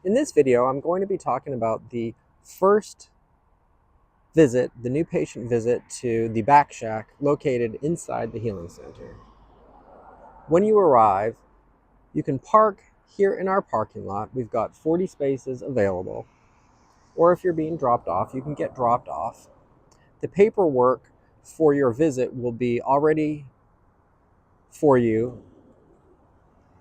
In this video, I'm going to be talking about the first visit, the new patient visit to the back shack located inside the healing center. When you arrive, you can park here in our parking lot. We've got 40 spaces available. Or if you're being dropped off, you can get dropped off. The paperwork for your visit will be already for you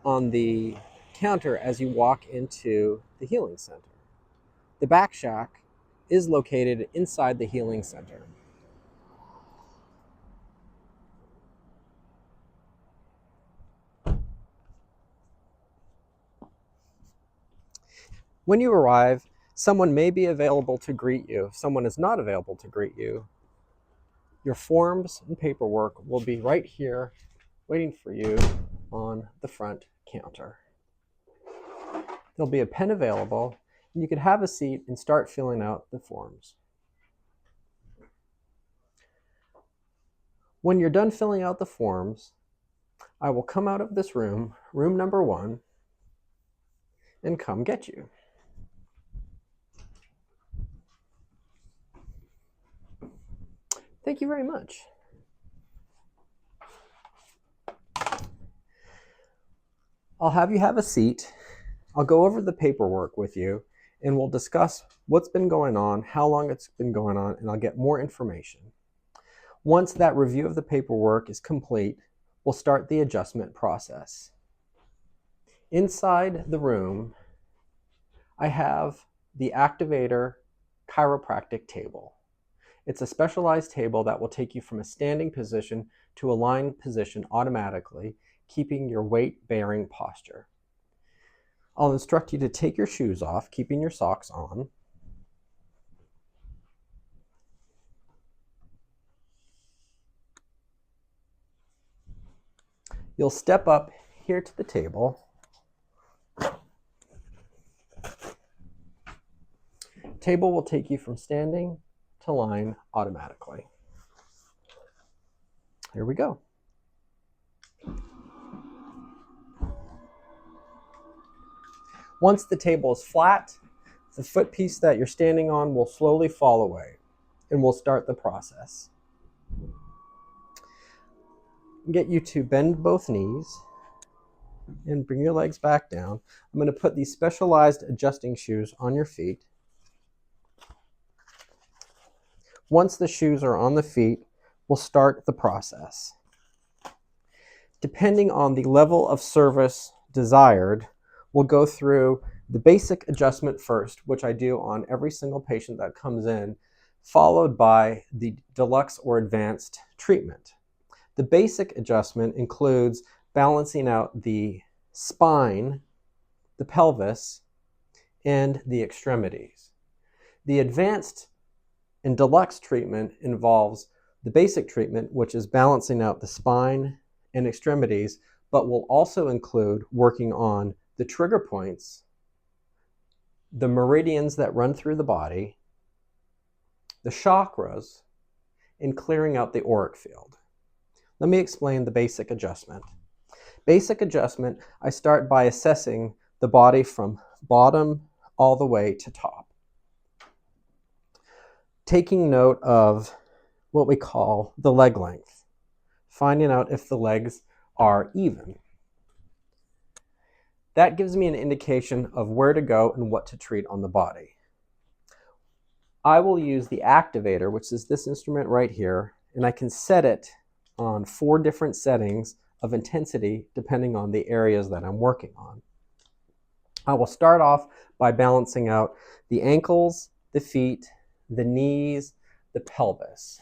on the counter as you walk into the healing center. The back shack is located inside the healing center. When you arrive, someone may be available to greet you. If someone is not available to greet you, your forms and paperwork will be right here waiting for you on the front counter. There'll be a pen available, and you can have a seat and start filling out the forms. When you're done filling out the forms, I will come out of this room, room number 1, and come get you. Thank you very much. I'll have you have a seat. I'll go over the paperwork with you, and we'll discuss what's been going on, how long it's been going on, and I'll get more information. Once that review of the paperwork is complete, we'll start the adjustment process. Inside the room, I have the Activator Chiropractic table. It's a specialized table that will take you from a standing position to a lying position automatically, keeping your weight-bearing posture. I'll instruct you to take your shoes off, keeping your socks on. You'll step up here to the table. Table will take you from standing to lying automatically. Here we go. Once the table is flat, the foot piece that you're standing on will slowly fall away, and we'll start the process. Get you to bend both knees and bring your legs back down. I'm going to put these specialized adjusting shoes on your feet. Once the shoes are on the feet, we'll start the process. Depending on the level of service desired, we'll go through the basic adjustment first, which I do on every single patient that comes in, followed by the deluxe or advanced treatment. The basic adjustment includes balancing out the spine, the pelvis, and the extremities. The advanced and deluxe treatment involves the basic treatment, which is balancing out the spine and extremities, but will also include working on the trigger points, the meridians that run through the body, the chakras, and clearing out the auric field. Let me explain the basic adjustment. Basic adjustment, I start by assessing the body from bottom all the way to top, taking note of what we call the leg length, finding out if the legs are even. That gives me an indication of where to go and what to treat on the body. I will use the Activator, which is this instrument right here, and I can set it on 4 different settings of intensity depending on the areas that I'm working on. I will start off by balancing out the ankles, the feet, the knees, the pelvis.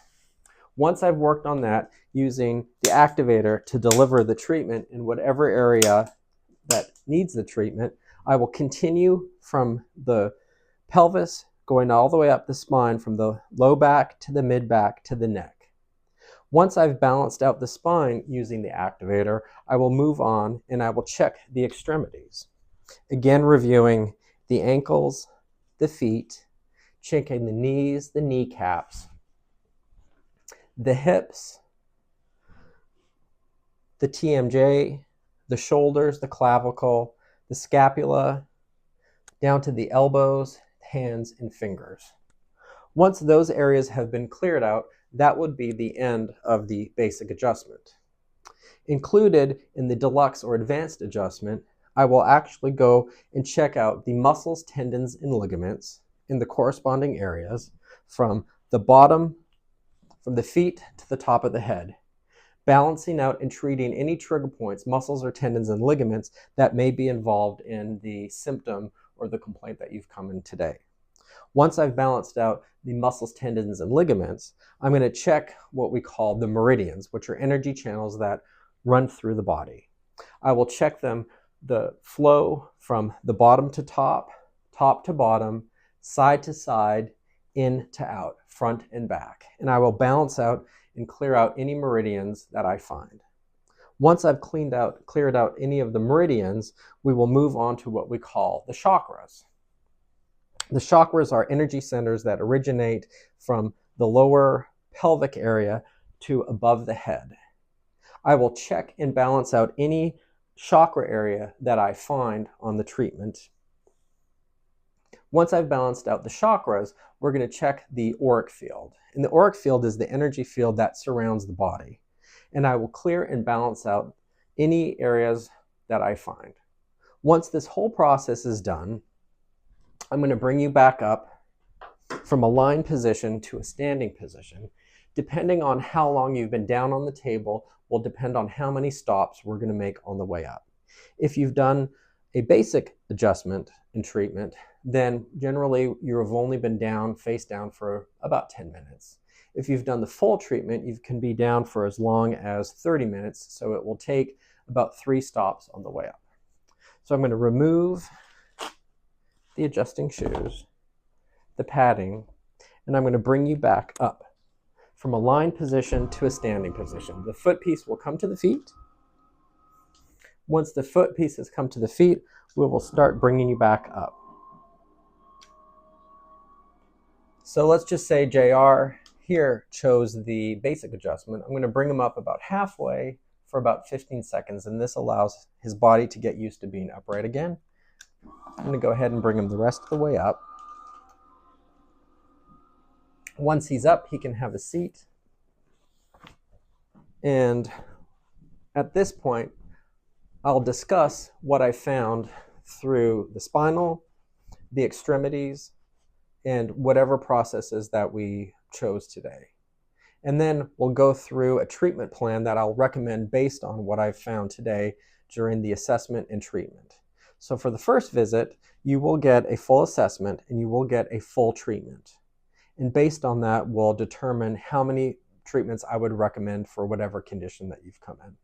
Once I've worked on that, using the Activator to deliver the treatment in whatever area that needs the treatment, I will continue from the pelvis, going all the way up the spine, from the low back to the mid back to the neck. Once I've balanced out the spine using the Activator, I will move on and I will check the extremities. Again, reviewing the ankles, the feet, checking the knees, the kneecaps, the hips, the TMJ, the shoulders, the clavicle, the scapula, down to the elbows, hands, and fingers. Once those areas have been cleared out, that would be the end of the basic adjustment. Included in the deluxe or advanced adjustment, I will actually go and check out the muscles, tendons, and ligaments in the corresponding areas from the bottom, from the feet to the top of the head, balancing out and treating any trigger points, muscles or tendons and ligaments that may be involved in the symptom or the complaint that you've come in today. Once I've balanced out the muscles, tendons, and ligaments, I'm going to check what we call the meridians, which are energy channels that run through the body. I will check them, the flow from the bottom to top, top to bottom, side to side, in to out, front and back. And I will balance out and clear out any meridians that I find. Once I've cleared out any of the meridians, we will move on to what we call the chakras. The chakras are energy centers that originate from the lower pelvic area to above the head. I will check and balance out any chakra area that I find on the treatment. Once I've balanced out the chakras, we're going to check the auric field. And the auric field is the energy field that surrounds the body. And I will clear and balance out any areas that I find. Once this whole process is done, I'm going to bring you back up from a lying position to a standing position. Depending on how long you've been down on the table will depend on how many stops we're going to make on the way up. If you've done a basic adjustment and treatment, then generally you have only been down, face down, for about 10 minutes. If you've done the full treatment, you can be down for as long as 30 minutes, so it will take about 3 stops on the way up. So I'm going to remove the adjusting shoes, the padding, and I'm going to bring you back up from a lying position to a standing position. The foot piece will come to the feet. Once the foot piece has come to the feet, we will start bringing you back up. So let's just say JR here chose the basic adjustment. I'm going to bring him up about halfway for about 15 seconds, and this allows his body to get used to being upright again. I'm going to go ahead and bring him the rest of the way up. Once he's up, he can have a seat. And at this point, I'll discuss what I found through the spinal, the extremities, and whatever processes that we chose today. And then we'll go through a treatment plan that I'll recommend based on what I've found today during the assessment and treatment. So for the first visit, you will get a full assessment and you will get a full treatment. And based on that, we'll determine how many treatments I would recommend for whatever condition that you've come in.